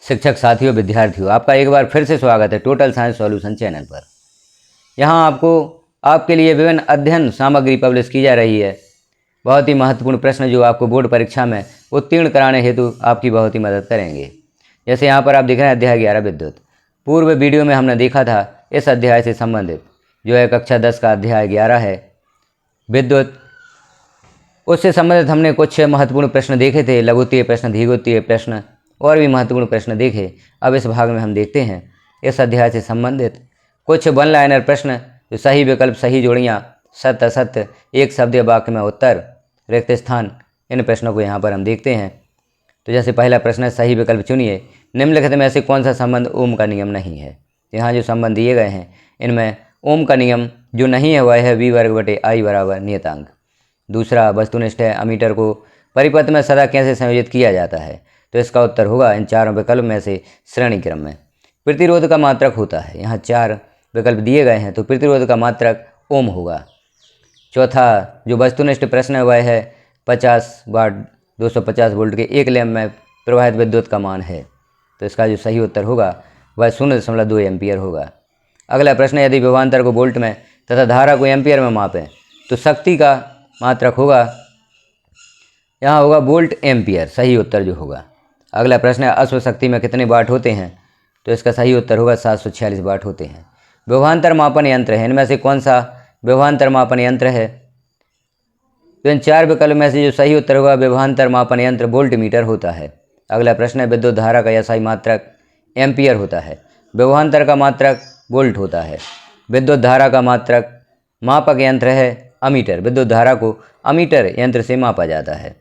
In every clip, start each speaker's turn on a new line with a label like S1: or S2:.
S1: शिक्षक साथियों, विद्यार्थियों, आपका एक बार फिर से स्वागत है टोटल साइंस सॉल्यूशन चैनल पर। यहाँ आपके लिए विभिन्न अध्ययन सामग्री पब्लिश की जा रही है। बहुत ही महत्वपूर्ण प्रश्न जो आपको बोर्ड परीक्षा में उत्तीर्ण कराने हेतु आपकी बहुत ही मदद करेंगे। जैसे यहाँ पर आप देख रहे हैं अध्याय 11 विद्युत। पूर्व वीडियो में हमने देखा था इस अध्याय से संबंधित जो है कक्षा 10 का अध्याय 11 है विद्युत, उससे संबंधित हमने कुछ महत्वपूर्ण प्रश्न देखे थे, लघुत्तीय प्रश्न, धीघोत्तीय प्रश्न और भी महत्वपूर्ण प्रश्न देखे। अब इस भाग में हम देखते हैं इस अध्याय से संबंधित कुछ वन लाइनर प्रश्न जो सही विकल्प, सही जोड़ियाँ, सत्य असत्य, एक शब्द या वाक्य में उत्तर, रिक्त स्थान, इन प्रश्नों को यहाँ पर हम देखते हैं। तो जैसे पहला प्रश्न है, सही विकल्प चुनिए। निम्नलिखित में ऐसे कौन सा संबंध ओम का नियम नहीं है। यहाँ जो संबंध दिए गए हैं इनमें ओम का नियम जो नहीं है वह है V वर्ग बटे I बराबर नियतांक। दूसरा, वस्तुनिष्ठ है, अमीटर को परिपथ में सदा कैसे संयोजित किया जाता है। तो इसका उत्तर होगा इन चारों विकल्प में से श्रेणी क्रम में। प्रतिरोध का मात्रक होता है, यहाँ 4 विकल्प दिए गए हैं तो प्रतिरोध का मात्रक ओम होगा। चौथा जो वस्तुनिष्ठ प्रश्न है वह है 50 वाट 250 वोल्ट के एक लैंप में प्रवाहित विद्युत का मान है। तो इसका जो सही उत्तर होगा वह 0.2 एम्पियर होगा। अगला प्रश्न है, यदि विभवांतर को वोल्ट में तथा धारा को एम्पियर में मापें तो शक्ति का मात्रक होगा, यहाँ होगा वोल्ट एम्पियर, सही उत्तर जो होगा। अगला प्रश्न है, अश्व शक्ति में कितने वाट होते हैं। तो इसका सही उत्तर होगा 746 वाट होते हैं। विभवांतर मापन यंत्र है, इनमें से कौन सा विभवांतर मापन यंत्र है। तो इन 4 विकल्प में से जो सही उत्तर होगा विभवांतर मापन यंत्र वोल्ट मीटर होता है। अगला प्रश्न है, विद्युत धारा का SI मात्रक एम्पियर होता है, विभवांतर का मात्रक वोल्ट होता है। विद्युत धारा का मात्रक मापक यंत्र है अमीटर, विद्युत धारा को अमीटर यंत्र से मापा जाता है।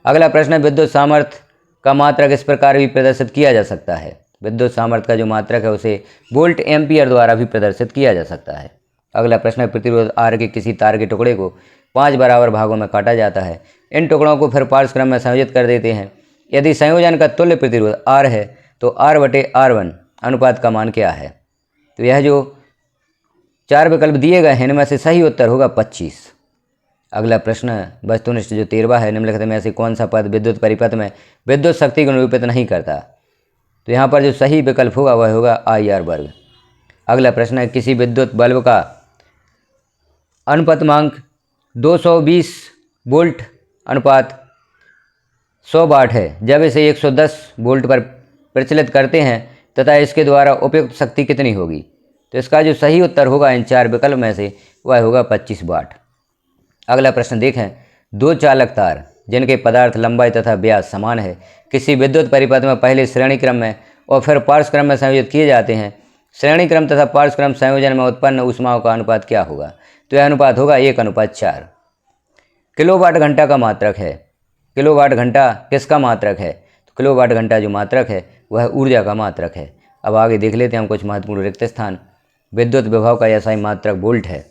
S1: अगला प्रश्न है, विद्युत सामर्थ्य का मात्रक इस प्रकार भी प्रदर्शित किया जा सकता है। विद्युत सामर्थ्य का जो मात्रक है उसे वोल्ट एम्पियर द्वारा भी प्रदर्शित किया जा सकता है। अगला प्रश्न है, प्रतिरोध R के किसी तार के टुकड़े को 5 बराबर भागों में काटा जाता है, इन टुकड़ों को फिर पार्श्वक्रम में संयोजित कर देते हैं। यदि संयोजन का तुल्य प्रतिरोध R है तो R बटे R1 अनुपात का मान क्या है। तो यह जो 4 विकल्प दिए गए हैं इनमें से सही उत्तर होगा 25। अगला प्रश्न वस्तुनिष्ठ जो 13वां है, निम्नलिखित में ऐसे कौन सा पद विद्युत परिपथ में विद्युत शक्ति को निरूपित नहीं करता। तो यहाँ पर जो सही विकल्प होगा वह होगा IR वर्ग। अगला प्रश्न है, किसी विद्युत बल्ब का अनुपातमांक 220 वोल्ट अनुपात 100 वाट है, जब इसे 110 वोल्ट पर प्रचलित करते हैं तथा इसके द्वारा उपयुक्त शक्ति कितनी होगी। तो इसका जो सही उत्तर होगा इन 4 विकल्प में से वह होगा 25 वाट। अगला प्रश्न देखें, 2 चालक तार जिनके पदार्थ लंबाई तथा व्यास समान है किसी विद्युत परिपथ में पहले श्रेणी क्रम में और फिर पार्श्व क्रम में संयोजित किए जाते हैं। श्रेणी क्रम तथा पार्श्व क्रम संयोजन में उत्पन्न ऊष्माओं का अनुपात क्या होगा। तो यह अनुपात होगा 1:4। किलोवाट घंटा का मात्रक है, किलोवाट घंटा किसका मात्रक है। तो किलोवाट घंटा जो मात्रक है वह ऊर्जा का मात्रक है। अब आगे देख लेते हैं हम कुछ महत्वपूर्ण रिक्त स्थान। विद्युत विभव का SI मात्रक वोल्ट है।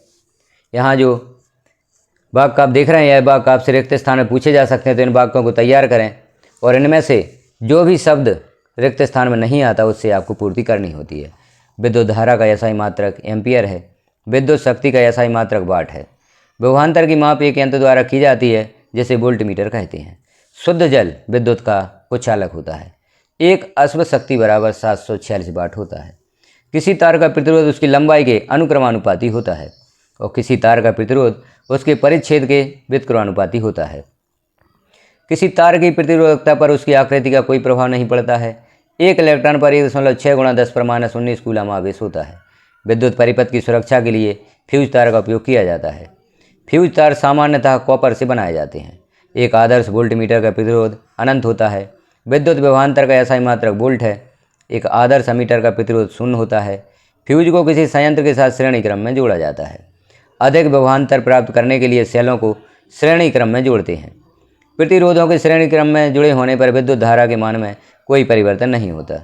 S1: यहाँ जो वाक्य आप देख रहे हैं यह वाक्य आपसे रिक्त स्थान में पूछे जा सकते हैं, तो इन वाक्यों को तैयार करें और इनमें से जो भी शब्द रिक्त स्थान में नहीं आता उससे आपको पूर्ति करनी होती है। विद्युत धारा का SI मात्रक एम्पियर है, विद्युत शक्ति का SI मात्रक वाट है, विभवांतर की माप एक यंत्र द्वारा की जाती है जिसे वोल्ट मीटर कहते हैं। शुद्ध जल विद्युत का कुचालक होता है, एक अश्व शक्ति बराबर 746 वाट होता है। किसी तार का प्रतिरोध उसकी लंबाई के अनुक्रमानुपाती होता है और किसी तार का प्रतिरोध उसके परिच्छेद के व्युत्क्रमानुपाती होता है। किसी तार की प्रतिरोधकता पर उसकी आकृति का कोई प्रभाव नहीं पड़ता है। एक इलेक्ट्रॉन पर 1.6 × 10⁻19 कूलम आवेश होता है। विद्युत परिपथ की सुरक्षा के लिए फ्यूज तार का उपयोग किया जाता है। फ्यूज तार सामान्यतः कॉपर से बनाए जाते हैं। एक आदर्श वोल्ट मीटर का प्रतिरोध अनंत होता है। विद्युत विभवांतर का SI मात्रक वोल्ट है। एक आदर्श अमीटर का प्रतिरोध 0 होता है। फ्यूज को किसी संयंत्र के साथ श्रेणी क्रम में जोड़ा जाता है। अधिक विभवांतर प्राप्त करने के लिए सेलों को श्रेणी क्रम में जोड़ते हैं। प्रतिरोधों के श्रेणी क्रम में जुड़े होने पर विद्युत धारा के मान में कोई परिवर्तन नहीं होता।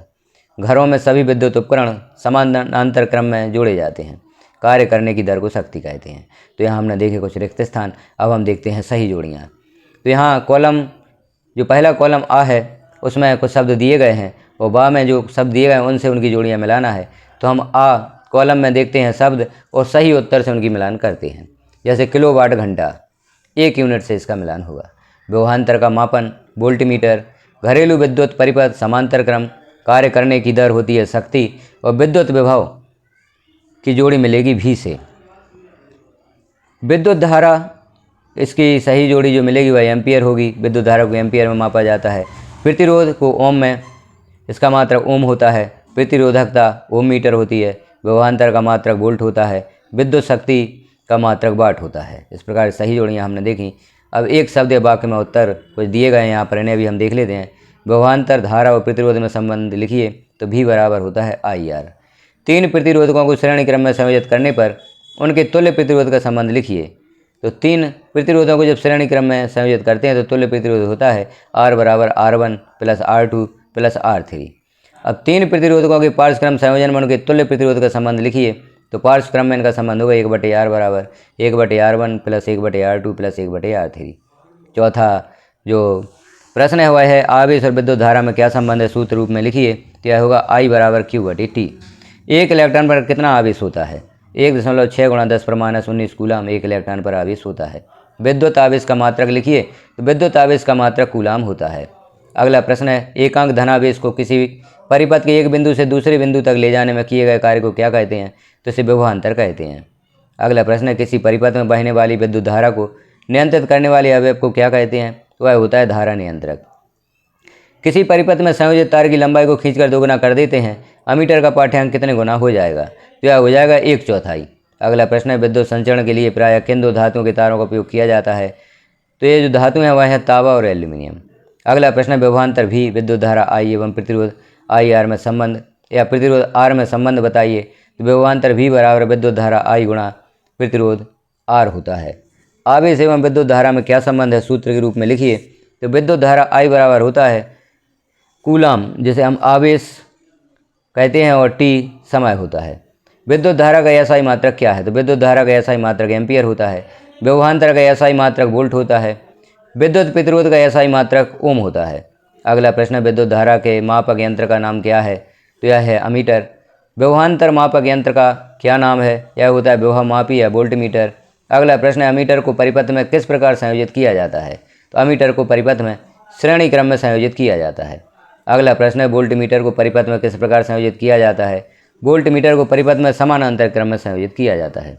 S1: घरों में सभी विद्युत उपकरण समानांतर क्रम में जोड़े जाते हैं। कार्य करने की दर को शक्ति कहते हैं। तो यहाँ हमने देखे कुछ रिक्त स्थान। अब हम देखते हैं सही जोड़ियाँ। तो यहाँ कॉलम जो पहला कॉलम A है उसमें कुछ शब्द दिए गए हैं और बा में जो शब्द दिए गए हैं उनसे उनकी जोड़ियाँ मिलाना है। तो हम A कॉलम में देखते हैं शब्द और सही उत्तर से उनकी मिलान करते हैं। जैसे किलोवाट घंटा 1 यूनिट से इसका मिलान होगा। विभवांतर का मापन वोल्ट मीटर, घरेलू विद्युत परिपथ समांतर क्रम कार्य करने की दर होती है शक्ति और विद्युत विभव की जोड़ी मिलेगी V से। विद्युत धारा इसकी सही जोड़ी जो मिलेगी वह एम्पियर होगी। विद्युत धारा को एम्पियर में मापा जाता है। प्रतिरोध को ओम में, इसका मात्रक ओम होता है। प्रतिरोधकता ओम मीटर होती है। विभवांतर का मात्रक वोल्ट होता है। विद्युत शक्ति का मात्रक वाट होता है। इस प्रकार सही जोड़ियाँ हमने देखी। अब एक शब्द या वाक्य में उत्तर कुछ दिए गए हैं यहाँ पर, इन्हें भी हम देख लेते हैं। विभवांतर, धारा और प्रतिरोध में संबंध लिखिए तो V बराबर होता है IR। 3 प्रतिरोधकों को श्रेणी क्रम में संयोजित करने पर उनके तुल्य प्रतिरोध का संबंध लिखिए। तो 3 प्रतिरोधों को जब श्रेणी क्रम में संयोजित करते हैं तो तुल्य प्रतिरोध होता है R बराबर R1 plus R2 plus R3। अब 3 प्रतिरोधकों के पार्श्वक्रम संयोजन में उनके तुल्य प्रतिरोध का संबंध लिखिए। तो पार्श्वक्रम में इनका संबंध होगा 1/R बराबर 1/R1 plus 1/R2 plus 1/R3। चौथा जो प्रश्न है वह है आवेश और विद्युत धारा में क्या संबंध है, सूत्र रूप में लिखिए। तो यह होगा I बराबर Q/T। एक इलेक्ट्रॉन पर कितना आवेश होता है? 1.6 × 10⁻19 कूलाम एक इलेक्ट्रॉन पर आवेश होता है। विद्युत आवेश का मात्रक लिखिए। तो विद्युत आवेश का मात्रक कूलाम होता है। अगला प्रश्न है एकांक धनावेश को किसी परिपथ के एक बिंदु से दूसरे बिंदु तक ले जाने में किए गए कार्य को क्या कहते हैं? तो इसे विभवांतर कहते हैं। अगला प्रश्न है किसी परिपथ में बहने वाली विद्युत धारा को नियंत्रित करने वाले अवयव को क्या कहते हैं? तो वह होता है धारा नियंत्रक। किसी परिपथ में संयोजित तार की लंबाई को खींचकर 2 गुना कर देते हैं, अमीटर का पाठ्यांक कितने गुना हो जाएगा? तो यह हो जाएगा 1/4। अगला प्रश्न है विद्युत संचरण के लिए प्रायः किन 2 धातुओं के तारों का उपयोग किया जाता है? तो ये जो धातु हैं वह है तांबा और एल्यूमिनियम। अगला प्रश्न है विभवांतर V, विद्युत धारा I एवं प्रतिरोध IR में संबंध या प्रतिरोध R में संबंध बताइए। तो विभवांतर V बराबर विद्युत धारा I गुणा प्रतिरोध R होता है। आवेश एवं विद्युत धारा में क्या संबंध है, सूत्र के रूप में लिखिए। तो विद्युत धारा I बराबर होता है कूलाम, जिसे हम आवेश कहते हैं, और T समय होता है। विद्युत धारा का SI मात्रक क्या है? तो विद्युत धारा का SI मात्रक एम्पियर होता है। विभवांतर का SI मात्रक वोल्ट होता है। विद्युत प्रतिरोध का SI मात्रक ओम होता है। अगला प्रश्न विद्युत धारा के मापक यंत्र का नाम क्या है? तो यह है अमीटर। विभवांतर मापक यंत्र का क्या नाम है? यह होता है विभवमापी या वोल्टमीटर। अगला प्रश्न है अमीटर को परिपथ में किस प्रकार संयोजित किया जाता है? तो अमीटर को परिपथ में श्रेणी क्रम में संयोजित किया जाता है। अगला प्रश्न है वोल्टमीटर को परिपथ में किस प्रकार संयोजित किया जाता है? वोल्टमीटर को परिपथ में समानांतर क्रम में संयोजित किया जाता है।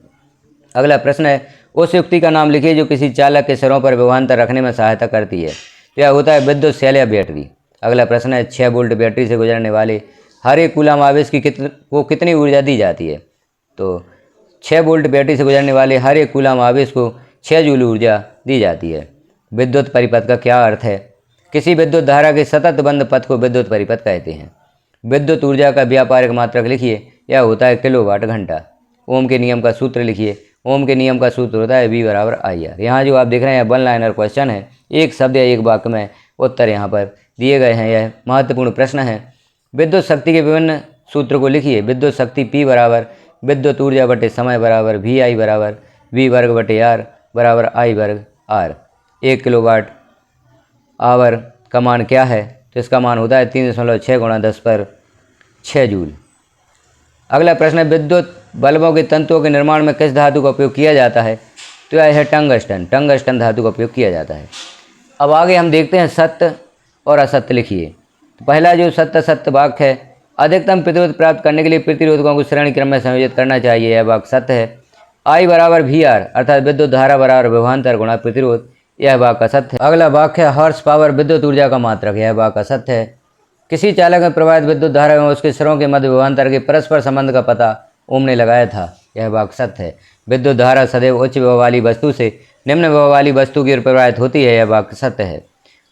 S1: अगला प्रश्न है उस युक्ति का नाम लिखिए जो किसी चालक के सिरों पर विभवांतर रखने में सहायता करती है। तो यह होता है विद्युत सेल या बैटरी। अगला प्रश्न है 6 वोल्ट बैटरी से गुजरने वाले हर एक कूलाम आवेश की को कितनी ऊर्जा दी जाती है? तो 6 वोल्ट बैटरी से गुजरने वाले हर एक कूलाम आवेश को 6 जूल ऊर्जा दी जाती है। विद्युत परिपथ का क्या अर्थ है? किसी विद्युत धारा के सतत बंद पथ को विद्युत परिपथ कहते हैं। विद्युत ऊर्जा का व्यापारिक मात्रक लिखिए। यह होता है किलोवाट घंटा। ओम के नियम का सूत्र लिखिए। ओम के नियम का सूत्र होता है V बराबर IR। यहाँ जो आप देख रहे हैं 1 लाइनर क्वेश्चन है, एक शब्द या एक वाक्य में उत्तर यहाँ पर दिए गए हैं। यह महत्वपूर्ण प्रश्न है। विद्युत शक्ति के विभिन्न सूत्र को लिखिए। विद्युत शक्ति P बराबर विद्युत ऊर्जा बटे समय बराबर VI बराबर V वर्ग बटे R बराबर I वर्ग R। 1 किलोवाट आवर का मान क्या है? तो इसका मान होता है 3.6 × 10⁻6 जूल। अगला प्रश्न है विद्युत बल्बों के तंतुओं के निर्माण में किस धातु का उपयोग किया जाता है? तो यह है टंगस्टन। टंगस्टन धातु का उपयोग किया जाता है। अब आगे हम देखते हैं सत्य और असत्य लिखिए। तो पहला जो सत्य असत्य वाक्य है, अधिकतम प्रतिरोध प्राप्त करने के लिए प्रतिरोधकों को श्रेणी क्रम में संयोजित करना चाहिए। यह वाक्य सत्य है। I बराबर VR अर्थात विद्युत धारा बराबर विभवांतर गुणा प्रतिरोध, यह वाक्य असत्य है। अगला वाक्य है हॉर्स पावर विद्युत ऊर्जा का मात्रक, यह वाक्य असत्य है। किसी चालक में प्रवाहित विद्युत धारा एवं उसके सिरों के मध्य विभवांतर के परस्पर संबंध का पता ओम ने लगाया था, यह वाक्य सत्य है। विद्युत धारा सदैव उच्च विभव वाली वस्तु से निम्न विभव वाली वस्तु की ओर प्रवाहित होती है, यह वाक्य सत्य है।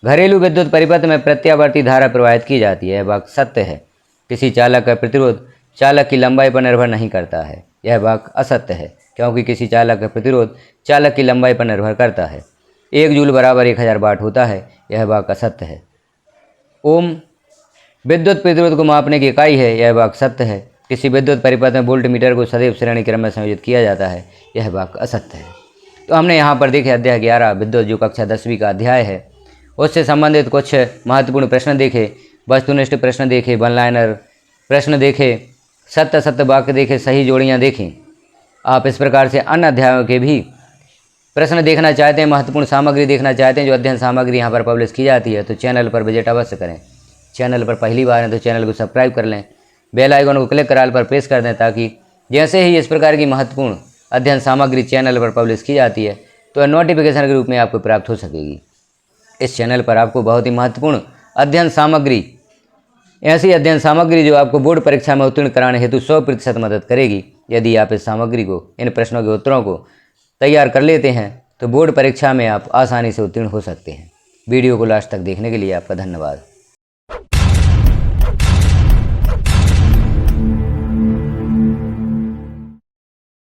S1: घरेलू विद्युत परिपथ में प्रत्यावर्ती धारा प्रवाहित की जाती है, यह वाक्य सत्य है। किसी चालक का प्रतिरोध चालक की लंबाई पर निर्भर नहीं करता है, यह वाक्य असत्य है, क्योंकि किसी चालक का प्रतिरोध चालक की लंबाई पर निर्भर करता है। 1 जूल बराबर 1000 वाट होता है, यह वाक्य असत्य है। ओम विद्युत प्रतिरोध को मापने की इकाई है, यह वाक्य सत्य है। किसी विद्युत परिपथ में वोल्ट मीटर को सदैव श्रेणी क्रम में संयोजित किया जाता है, यह वाक्य असत्य है। तो हमने यहाँ पर देखे अध्याय 11 विद्युत जो कक्षा 10वीं का अध्याय है, उससे संबंधित कुछ महत्वपूर्ण प्रश्न देखे, वस्तुनिष्ठ प्रश्न देखे, 1 लाइनर प्रश्न देखे, सत्य असत्य वाक्य देखे, सही जोड़ियाँ देखें। आप इस प्रकार से अन्य अध्यायों के भी प्रश्न देखना चाहते हैं, महत्वपूर्ण सामग्री देखना चाहते हैं जो अध्ययन सामग्री यहाँ पर पब्लिश की जाती है, तो चैनल पर विजिट अवश्य करें। चैनल पर पहली बार हैं तो चैनल को सब्सक्राइब कर लें, बेल आइकन को क्लिक कर ऑल पर प्रेस कर दें, ताकि जैसे ही इस प्रकार की महत्वपूर्ण अध्ययन सामग्री चैनल पर पब्लिश की जाती है तो नोटिफिकेशन के रूप में आपको प्राप्त हो सकेगी। इस चैनल पर आपको बहुत ही महत्वपूर्ण अध्ययन सामग्री, ऐसी अध्ययन सामग्री जो आपको बोर्ड परीक्षा में उत्तीर्ण कराने हेतु 100% मदद करेगी। यदि आप इस सामग्री को, इन प्रश्नों के उत्तरों को तैयार कर लेते हैं तो बोर्ड परीक्षा में आप आसानी से उत्तीर्ण हो सकते हैं। वीडियो को लास्ट तक देखने के लिए आपका धन्यवाद।